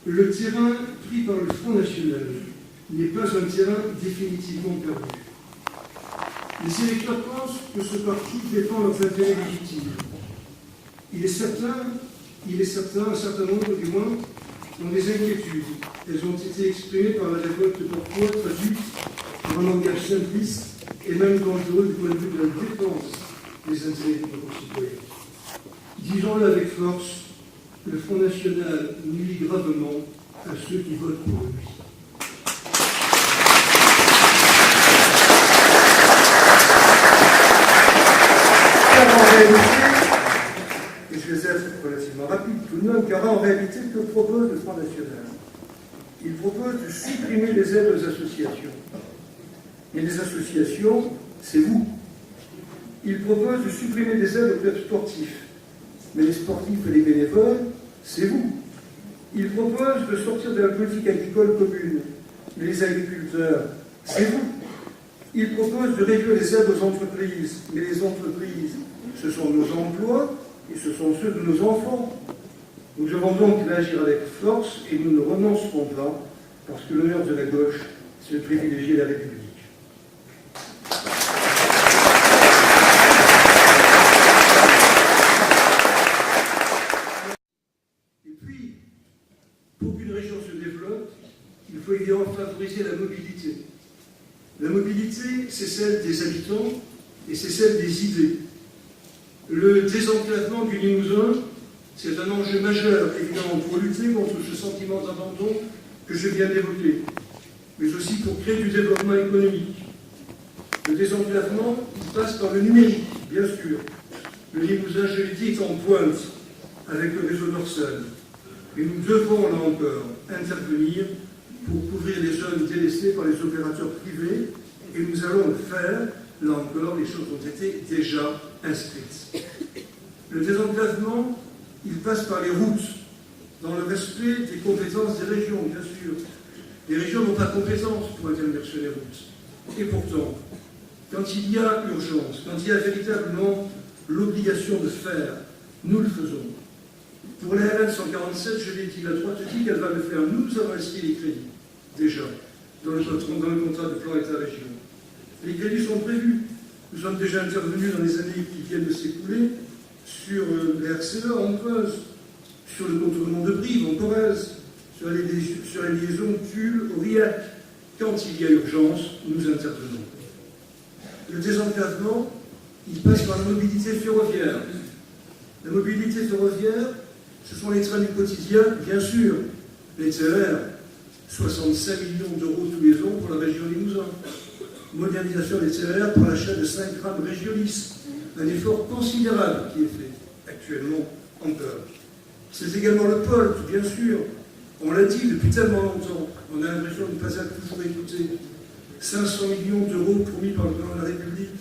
le terrain pris par le Front National n'est pas un terrain définitivement perdu. Les électeurs pensent que ce parti défend leurs intérêts légitimes. Il est certain, un certain nombre du moins, ont des inquiétudes. Elles ont été exprimées par la révolte parfois traduite par un langage simpliste et même dangereux du point de vue de la défense des intérêts de nos concitoyens. Disons-le avec force, le Front National nuit gravement à ceux qui votent pour lui. Et je vais être relativement rapide tout de même, car en réalité, que propose le Front National? Il propose de supprimer les aides aux associations. Et les associations, c'est vous. Il propose de supprimer les aides aux clubs sportifs. Mais les sportifs et les bénévoles, c'est vous. Il propose de sortir de la politique agricole commune. Mais les agriculteurs, c'est vous. Il propose de réduire les aides aux entreprises. Mais les entreprises, ce sont nos emplois et ce sont ceux de nos enfants. Nous devons donc agir avec force et nous ne renoncerons pas parce que l'honneur de la gauche, c'est de privilégier la République. Et puis, pour qu'une région se développe, il faut évidemment favoriser la mobilité. La mobilité, c'est celle des habitants et c'est celle des idées. Le désenclavement du Limousin, c'est un enjeu majeur, évidemment, pour lutter contre ce sentiment d'abandon que je viens d'évoquer, mais aussi pour créer du développement économique. Le désenclavement, il passe par le numérique, bien sûr. Le Limousin, je l'ai dit, est en pointe avec le réseau Dorsal. Et nous devons, là encore, intervenir pour couvrir les zones délaissées par les opérateurs privés, et nous allons le faire. Là encore, les choses ont été déjà inscrites. Le désenclavement, il passe par les routes, dans le respect des compétences des régions, bien sûr. Les régions n'ont pas compétence pour intervenir sur les routes. Et pourtant, quand il y a urgence, quand il y a véritablement l'obligation de faire, nous le faisons. Pour la RN 147, je l'ai dit, la droite dit qu'elle va le faire. Nous avons inscrit les crédits, déjà, dans le contrat de plan État-région. Les crédits sont prévus. Nous sommes déjà intervenus dans les années qui viennent de s'écouler sur les RCE en Creuse, sur le contournement de Brive en Corrèze, sur les liaisons Tulle-Aurillac. Quand il y a urgence, nous intervenons. Le désenclavement, il passe par la mobilité ferroviaire. La mobilité ferroviaire, ce sont les trains du quotidien, bien sûr, les TER, 65 millions d'euros tous les ans pour la région Limousin. Modernisation des TER pour l'achat de 5 rames Régiolis, un effort considérable qui est fait actuellement encore. C'est également le POLT, bien sûr. On l'a dit depuis tellement longtemps, on a l'impression de ne pas être toujours écouté. 500 millions d'euros promis par le président de la République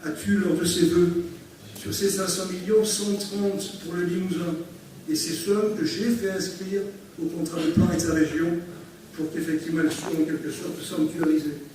à Tulle lors de ses vœux. Sur ces 500 millions, 130 pour le Limousin. Et ces sommes que j'ai fait inscrire au contrat de plan État-région pour qu'effectivement elles soient en quelque sorte sanctuarisées.